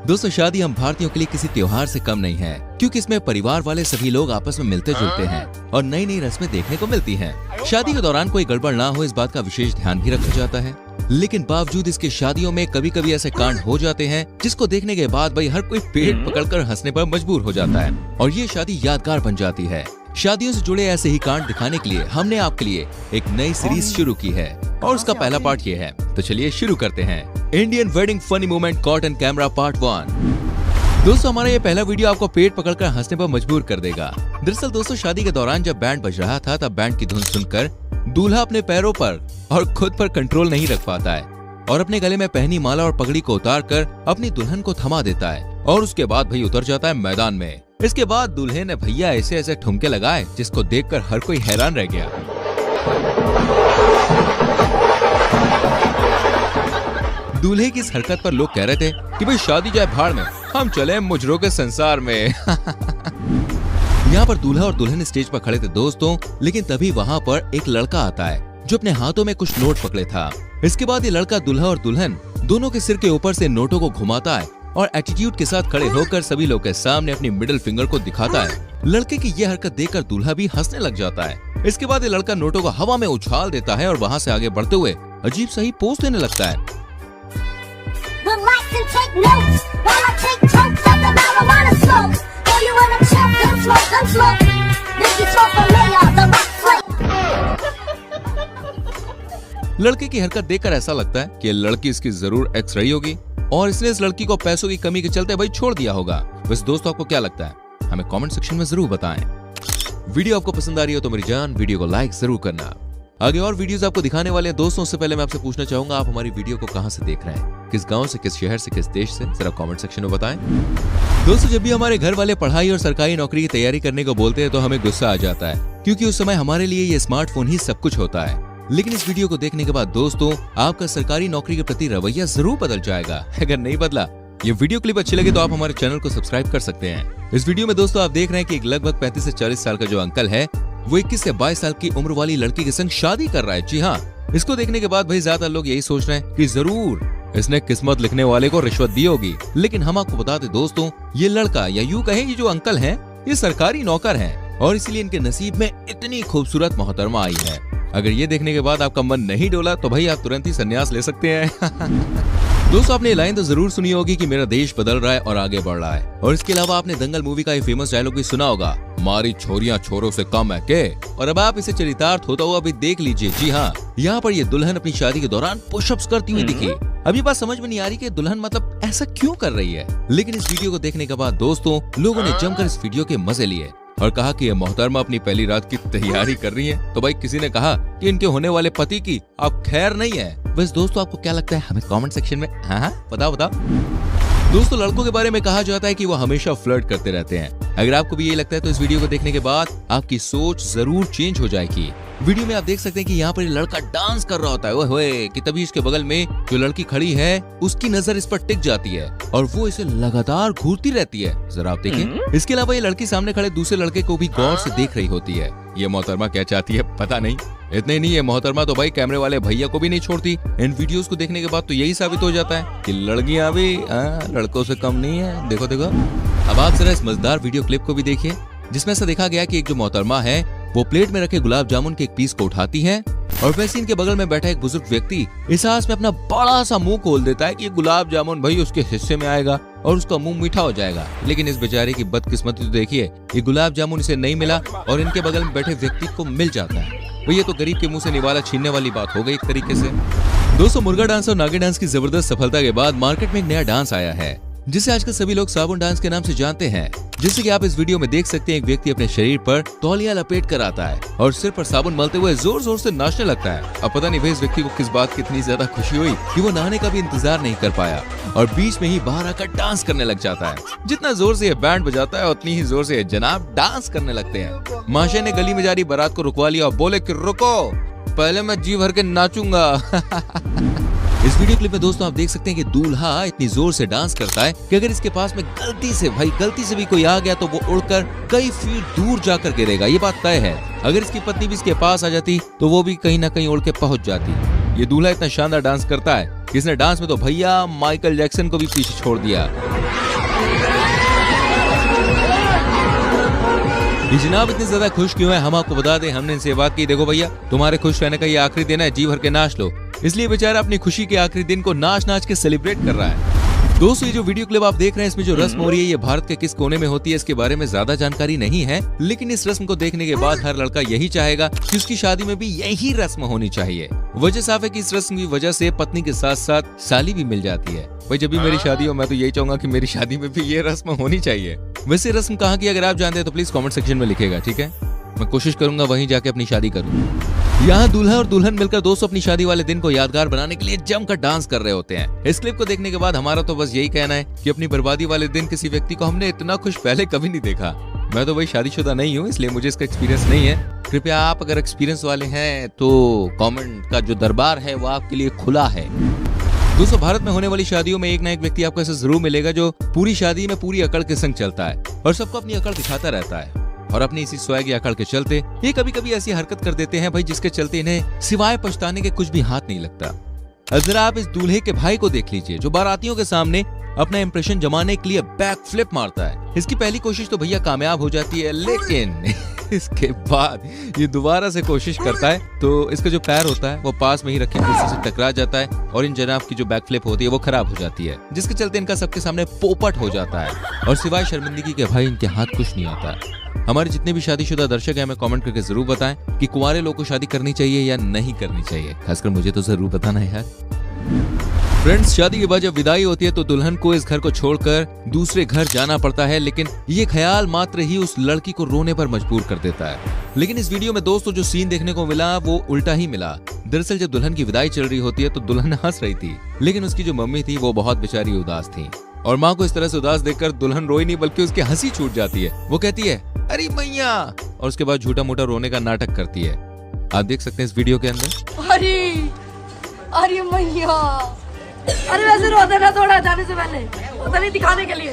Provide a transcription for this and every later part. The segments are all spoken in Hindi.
दोस्तों शादी हम भारतीयों के लिए किसी त्योहार से कम नहीं है, क्योंकि इसमें परिवार वाले सभी लोग आपस में मिलते जुलते हैं और नई नई रस्में देखने को मिलती हैं। शादी के दौरान कोई गड़बड़ ना हो इस बात का विशेष ध्यान भी रखा जाता है, लेकिन बावजूद इसके शादियों में कभी कभी ऐसे कांड हो जाते हैं जिसको देखने के बाद भाई हर कोई पेट पकड़कर हंसने पर मजबूर हो जाता है और ये शादी यादगार बन जाती है। शादियों से जुड़े ऐसे ही कांड दिखाने के लिए हमने आपके लिए एक नई सीरीज शुरू की है और उसका पहला पार्ट ये है। तो चलिए शुरू करते हैं। Indian wedding funny moment caught on camera part 1। दोस्तों हमारा ये पहला वीडियो आपको पेट पकड़कर हंसने पर मजबूर कर देगा। दरअसल दोस्तों शादी के दौरान जब बैंड बज रहा था तब बैंड की धुन सुनकर दूल्हा अपने पैरों पर और खुद पर कंट्रोल नहीं रख पाता है और अपने गले में पहनी माला और पगड़ी को उतार कर अपनी दुल्हन को थमा देता है और उसके बाद भाई उतर जाता है मैदान में। इसके बाद दूल्हे ने भैया ऐसे ऐसे ठुमके लगाए जिसको देखकर हर कोई हैरान रह गया। दूल्हे की इस हरकत पर लोग कह रहे थे कि भाई शादी जाए भाड़ में, हम चले मुजरों के संसार में। यहाँ पर दूल्हा और दुल्हन स्टेज पर खड़े थे दोस्तों, लेकिन तभी वहाँ पर एक लड़का आता है जो अपने हाथों में कुछ नोट पकड़े था। इसके बाद ये लड़का दूल्हा और दुल्हन दोनों के सिर के ऊपर से नोटों को घुमाता है और एटीट्यूड के साथ खड़े होकर सभी लोग के सामने अपनी मिडिल फिंगर को दिखाता है। लड़के की यह हरकत देखकर दूल्हा भी हंसने लग जाता है। इसके बाद ये लड़का नोटों को हवा में उछाल देता है और वहाँ से आगे बढ़ते हुए अजीब सा ही पोज देने लगता है। लड़के की हरकत देखकर ऐसा लगता है कि लड़की इसकी जरूर एक्स रही होगी और इसने इस लड़की को पैसों की कमी के चलते भाई छोड़ दिया होगा। वैसे दोस्तों आपको क्या लगता है, हमें कमेंट सेक्शन में जरूर बताएं। वीडियो आपको पसंद आ रही हो तो मेरी जान वीडियो को लाइक जरूर करना। आगे और वीडियोस आपको दिखाने वाले हैं दोस्तों। उससे पहले मैं आपसे पूछना चाहूंगा, आप हमारी वीडियो को कहां से देख रहे हैं, किस गांव से, किस शहर से, किस देश से, जरा कमेंट सेक्शन में बताएं। दोस्तों जब भी हमारे घर वाले पढ़ाई और सरकारी नौकरी की तैयारी करने को बोलते हैं तो हमें गुस्सा आ जाता है, क्योंकि उस समय हमारे लिए ये स्मार्टफोन ही सब कुछ होता है। लेकिन इस वीडियो को देखने के बाद दोस्तों आपका सरकारी नौकरी के प्रति रवैया जरूर बदल जाएगा। अगर नहीं बदला, ये वीडियो क्लिप अच्छी लगे तो आप हमारे चैनल को सब्सक्राइब कर सकते हैं। इस वीडियो में दोस्तों आप देख रहे हैं कि एक लगभग 35 से 40 साल का जो अंकल है वो 21 से 22 साल की उम्र वाली लड़की के संग शादी कर रहा है। जी हाँ, इसको देखने के बाद भाई ज्यादा लोग यही सोच रहे हैं कि जरूर इसने किस्मत लिखने वाले को रिश्वत दी होगी। लेकिन हम आपको बता दें दोस्तों, ये लड़का या यूं कहें ये जो अंकल हैं ये सरकारी नौकर हैं और इसलिए इनके नसीब में इतनी खूबसूरत मोहतरमा आई है। अगर ये देखने के बाद आपका मन नहीं डोला तो भाई आप तुरंत ही संन्यास ले सकते हैं। दोस्तों आपने ये लाइन तो जरूर सुनी होगी कि मेरा देश बदल रहा है और आगे बढ़ रहा है। और इसके अलावा आपने दंगल मूवी का ये फेमस डायलॉग भी सुना होगा, मारी छोरियां छोरों से कम है के। और अब आप इसे चरितार्थ होता हुआ भी देख लीजिए। जी हाँ, यहाँ पर ये दुल्हन अपनी शादी के दौरान पुशअप्स करती हुई दिखी। अब ये बात समझ में नहीं आ रही कि दुल्हन मतलब ऐसा क्यों कर रही है, लेकिन इस वीडियो को देखने के बाद दोस्तों लोगों ने जमकर इस वीडियो के मजे लिए और कहा कि ये मोहतरमा अपनी पहली रात की तैयारी कर रही है। तो भाई किसी ने कहा कि इनके होने वाले पति की अब खैर नहीं है। बस दोस्तों आपको क्या लगता है, हमें कमेंट सेक्शन में हाँ बताओ। दोस्तों लड़कों के बारे में कहा जाता है कि वो हमेशा फ्लर्ट करते रहते हैं। अगर आपको भी यही लगता है तो इस वीडियो को देखने के बाद आपकी सोच जरूर चेंज हो जाएगी। वीडियो में आप देख सकते हैं कि यहाँ पर लड़का डांस कर रहा होता है ओए कि तभी इसके बगल में जो लड़की खड़ी है उसकी नजर इस पर टिक जाती है और वो इसे लगातार घूरती रहती है। जरा आप देखें। इसके अलावा ये लड़की सामने खड़े दूसरे लड़के को भी गौर से देख रही होती है। ये मोहतरमा क्या चाहती है पता नहीं। इतने नहीं, ये मोहतरमा तो भाई कैमरे वाले भैया को भी नहीं छोड़ती। इन वीडियोस को देखने के बाद तो यही साबित हो जाता है कि लड़कियां भी लड़कों से कम नहीं है। देखो देखो। अब आप जरा इस मजेदार वीडियो क्लिप को भी देखिए, जिसमें ऐसा देखा गया कि एक जो मोहतरमा है वो प्लेट में रखे गुलाब जामुन के एक पीस को उठाती है और वैसे इनके बगल में बैठा एक बुजुर्ग व्यक्ति इस आस में अपना बड़ा सा मुंह खोल देता है कि ये गुलाब जामुन भाई उसके हिस्से में आएगा और उसका मुंह मीठा हो जाएगा। लेकिन इस बेचारे की बदकिस्मती तो देखिए, ये गुलाब जामुन इसे नहीं मिला और इनके बगल में बैठे व्यक्ति को मिल जाता है। भाई ये तो गरीब के मुंह से निवाला छीनने वाली बात हो गई एक तरीके से। दोस्तों मुर्गा डांस और नागिन डांस की जबरदस्त सफलता के बाद मार्केट में एक नया डांस आया है जिसे आजकल सभी लोग साबुन डांस के नाम से जानते हैं। जैसे कि आप इस वीडियो में देख सकते हैं, एक व्यक्ति अपने शरीर पर तौलिया लपेट कर आता है और सिर पर साबुन मलते हुए जोर जोर से नाचने लगता है। अब पता नहीं भाई इस व्यक्ति को किस बात की इतनी ज्यादा खुशी हुई कि वो नहाने का भी इंतजार नहीं कर पाया और बीच में ही बाहर आकर डांस करने लग जाता है। जितना जोर से ये बैंड बजाता है उतनी ही जोर से जनाब डांस करने लगते हैं। माशे ने गली में जा रही बारात को रुकवा लिया और बोले कि रुको, पहले मैं जी भर के नाचूंगा। इस वीडियो क्लिप में दोस्तों आप देख सकते हैं कि दूल्हा इतनी जोर से डांस करता है कि अगर इसके पास में गलती से भी कोई आ गया तो वो उड़कर कई फीट दूर जाकर गिरेगा। ये बात तय है। अगर इसकी पत्नी भी इसके पास आ जाती तो वो भी कहीं ना कहीं उड़ के पहुंच जाती। ये दूल्हा इतना शानदार डांस करता है कि इसने डांस में तो भैया माइकल जैक्सन को भी पीछे छोड़ दिया। ये जनाब इतने ज्यादा खुश क्यों है, हम आपको बता दें। हमने इनसे बात की, देखो भैया तुम्हारे खुश रहने का ये आखिरी दिन है, जी भर के नाच लो। इसलिए बेचारा अपनी खुशी के आखिरी दिन को नाच नाच के सेलिब्रेट कर रहा है। दोस्तों ये जो वीडियो क्लिप आप देख रहे हैं, इसमें जो रस्म हो रही है ये भारत के किस कोने में होती है इसके बारे में ज्यादा जानकारी नहीं है, लेकिन इस रस्म को देखने के बाद हर लड़का यही चाहेगा कि उसकी शादी में भी यही रस्म होनी चाहिए। वजह साफ है कि इस रस्म की वजह से पत्नी के साथ साथ साली भी मिल जाती है। भाई जब भी मेरी शादी हो मैं तो यही चाहूंगा कि मेरी शादी में भी ये रस्म होनी चाहिए। वैसे रस्म कहाँ की अगर आप जानते हैं तो प्लीज कॉमेंट सेक्शन में लिखेगा, ठीक है। मैं कोशिश करूंगा वहीं जाके अपनी शादी करूं। यहाँ दूल्हा और दुल्हन मिलकर दोस्तों अपनी शादी वाले दिन को यादगार बनाने के लिए जमकर डांस कर रहे होते हैं। इस क्लिप को देखने के बाद हमारा तो बस यही कहना है कि अपनी बर्बादी वाले दिन किसी व्यक्ति को हमने इतना खुश पहले कभी नहीं देखा। मैं तो भाई शादीशुदा नहीं हूँ, इसलिए मुझे इसका एक्सपीरियंस नहीं है। कृपया आप अगर एक्सपीरियंस वाले हैं तो कॉमेंट का जो दरबार है वो आपके लिए खुला है। दोस्तों भारत में होने वाली शादियों में एक ना एक व्यक्ति आपको ऐसा जरूर मिलेगा जो पूरी शादी में पूरी अकड़ के संग चलता है और सबको अपनी अकड़ दिखाता रहता है और अपनी इसी स्वैग या अकड़ के चलते ये कभी कभी ऐसी हरकत कर देते हैं भाई जिसके चलते इन्हें सिवाय पछताने के कुछ भी हाथ नहीं लगता। जरा आप इस दूल्हे के भाई को देख लीजिए जो बारातियों के सामने अपना इंप्रेशन जमाने के लिए बैक फ्लिप मारता है। इसकी पहली कोशिश तो भैया कामयाब हो जाती है, लेकिन इसके बाद ये दोबारा से कोशिश करता है तो इसका जो पैर होता है वो पास में ही रखे कुर्सी से टकरा जाता है और इन जनाब की जो बैक फ्लिप होती है वो खराब हो जाती है, जिसके चलते इनका सबके सामने पोपट हो जाता है और सिवाय शर्मिंदगी के भाई इनके हाथ कुछ नहीं आता। हमारे जितने भी शादीशुदा दर्शक हैं हमें कमेंट करके जरूर बताएं कि कुंवारे लोग को शादी करनी चाहिए या नहीं करनी चाहिए, खासकर मुझे तो जरूर बताना है यार। फ्रेंड्स शादी के बाद जब विदाई होती है तो दुल्हन को इस घर को छोड़कर दूसरे घर जाना पड़ता है, लेकिन ये ख्याल मात्र ही उस लड़की को रोने पर मजबूर कर देता है। लेकिन इस वीडियो में दोस्तों जो सीन देखने को मिला वो उल्टा ही मिला। दरअसल जब दुल्हन की विदाई चल रही होती है तो दुल्हन हंस रही थी, लेकिन उसकी जो मम्मी थी वो बहुत बेचारी उदास थी और माँ को इस तरह से उदास देखकर दुल्हन रोई नहीं बल्कि उसकी हंसी छूट जाती है। वो कहती है अरे मैया, और उसके बाद झूठा मोटा रोने का नाटक करती है। आप देख सकते हैं इस वीडियो के अंदर। अरे मैया, अरे वैसे रोते ना थोड़ा जाने से पहले, पता नहीं दिखाने के लिए।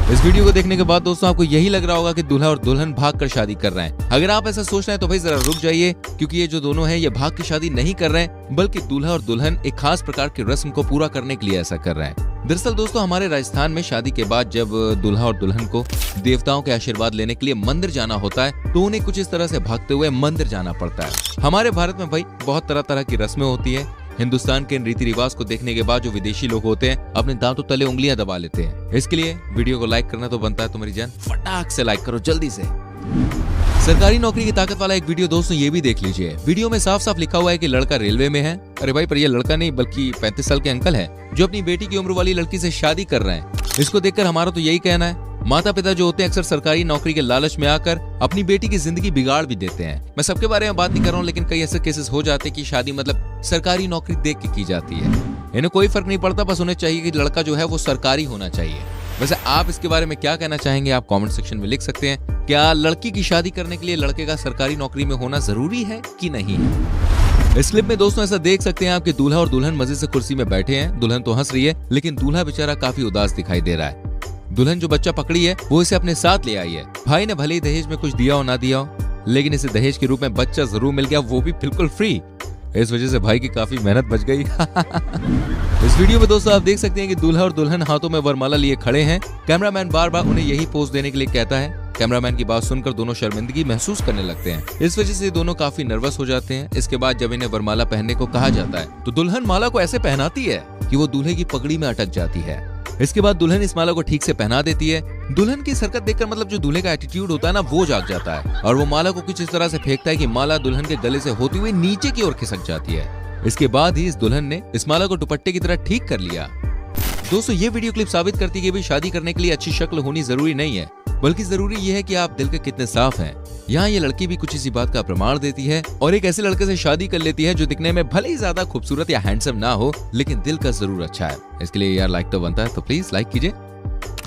इस वीडियो को देखने के बाद दोस्तों आपको यही लग रहा होगा कि दूल्हा और दुल्हन भागकर शादी कर रहे हैं। अगर आप ऐसा सोच रहे हैं तो भाई जरा रुक जाइए, क्योंकि ये जो दोनों हैं ये भाग की शादी नहीं कर रहे हैं, बल्कि दूल्हा और दुल्हन एक खास प्रकार की रस्म को पूरा करने के लिए ऐसा कर रहे हैं। दरअसल दोस्तों हमारे राजस्थान में शादी के बाद जब दूल्हा और दुल्हन को देवताओं के आशीर्वाद लेने के लिए मंदिर जाना होता है तो उन्हें कुछ इस तरह से भागते हुए मंदिर जाना पड़ता है। हमारे भारत में भाई बहुत तरह तरह की रस्में होती है। हिंदुस्तान के इन रीति रिवाज को देखने के बाद जो विदेशी लोग होते हैं अपने दांतों तले उंगलियां दबा लेते हैं। इसके लिए वीडियो को लाइक करना तो बनता है, तुम्हारी जान फटाक से लाइक करो जल्दी से। सरकारी नौकरी की ताकत वाला एक वीडियो दोस्तों ये भी देख लीजिए। वीडियो में साफ साफ लिखा हुआ है कि लड़का रेलवे में है। अरे भाई पर ये लड़का नहीं बल्कि 35 साल के अंकल है जो अपनी बेटी की उम्र वाली लड़की से शादी कर रहे हैं। इसको देखकर हमारा तो यही कहना है, माता पिता जो होते हैं अक्सर सरकारी नौकरी के लालच में आकर अपनी बेटी की जिंदगी बिगाड़ भी देते हैं। मैं सबके बारे में बात नहीं कर रहा हूँ, लेकिन कई ऐसे केसेस हो जाते हैं कि शादी मतलब सरकारी नौकरी देख के की जाती है। इन्हें कोई फर्क नहीं पड़ता, बस उन्हें चाहिए कि लड़का जो है वो सरकारी होना चाहिए। वैसे आप इसके बारे में क्या कहना चाहेंगे आप कमेंट सेक्शन में लिख सकते हैं। क्या लड़की की शादी करने के लिए लड़के का सरकारी नौकरी में होना जरूरी है कि नहीं है? इस क्लिप में दोस्तों ऐसा देख सकते हैं आप कि दूल्हा और दुल्हन मजे से कुर्सी में बैठे हैं। दुल्हन तो हंस रही है, लेकिन दूल्हा बेचारा काफी उदास दिखाई दे रहा है। दुल्हन जो बच्चा पकड़ी है वो इसे अपने साथ ले आई है। भाई ने भले ही दहेज में कुछ दिया हो ना दिया हो, लेकिन इसे दहेज के रूप में बच्चा जरूर मिल गया, वो भी बिल्कुल फ्री। इस वजह से भाई की काफी मेहनत बच गई। इस वीडियो में दोस्तों आप देख सकते हैं कि दूल्हा और दुल्हन हाथों में वरमाला लिए खड़े हैं। कैमरामैन बार बार उन्हें यही पोज देने के लिए कहता है। कैमरामैन की बात सुनकर दोनों शर्मिंदगी महसूस करने लगते हैं। इस वजह से दोनों काफी नर्वस हो जाते हैं। इसके बाद जब इन्हें वरमाला पहनने को कहा जाता है तो दुल्हन माला को ऐसे पहनाती है कि वो दूल्हे की पगड़ी में अटक जाती है। इसके बाद दुल्हन इस माला को ठीक से पहना देती है। दुल्हन की हरकत देखकर मतलब जो दूल्हे का एटीट्यूड होता है ना वो जाग जाता है और वो माला को कुछ इस तरह से फेंकता है कि माला दुल्हन के गले से होती हुई नीचे की ओर खिसक जाती है। इसके बाद ही इस दुल्हन ने इस माला को दुपट्टे की तरह ठीक कर लिया। दोस्तों ये वीडियो क्लिप साबित करती है कि भाई शादी करने के लिए अच्छी शक्ल होनी जरूरी नहीं है, बल्कि जरूरी ये है कि आप दिल के कितने साफ हैं। यहाँ ये लड़की भी कुछ इसी बात का प्रमाण देती है और एक ऐसे लड़के से शादी कर लेती है जो दिखने में भले ही ज्यादा खूबसूरत या हैंडसम ना हो, लेकिन दिल का जरूर अच्छा है। इसके लिए यार लाइक तो बनता है, तो प्लीज लाइक कीजिए।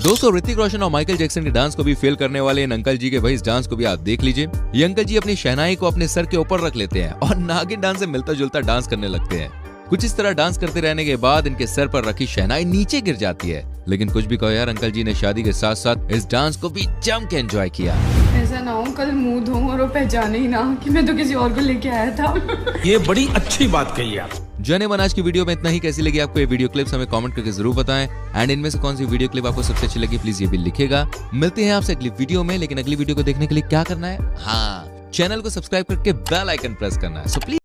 दोस्तों ऋतिक रोशन और माइकल जैक्सन के डांस को भी फेल करने वाले इन अंकल जी के भाई इस डांस को भी आप देख लीजिए। ये अंकल जी अपनी शहनाई को अपने सर के ऊपर रख लेते हैं और नागिन डांस से मिलता जुलता डांस करने लगते हैं। कुछ इस तरह डांस करते रहने के बाद इनके सर पर रखी शहनाई नीचे गिर जाती है लेकिन कुछ भी कहो यार, अंकल जी ने शादी के साथ साथ इस डांस को भी जम के एंजॉय किया। ऐसा ना हो कल मुंह धो और वो पहचाने ही ना कि मैं तो किसी और को लेके आया था। ये बड़ी अच्छी बात कही आप। जाने आज की वीडियो में इतना ही। कैसी लगी आपको ये वीडियो क्लिप्स हमें कमेंट करके जरूर बताएं। एंड इनमें से कौन सी वीडियो क्लिप आपको सबसे अच्छी लगी प्लीज ये भी लिखेगा। मिलते हैं आपसे अगली वीडियो में, लेकिन अगली वीडियो को देखने के लिए क्या करना है, हाँ, चैनल को सब्सक्राइब करके बेल आइकन प्रेस करना है। So please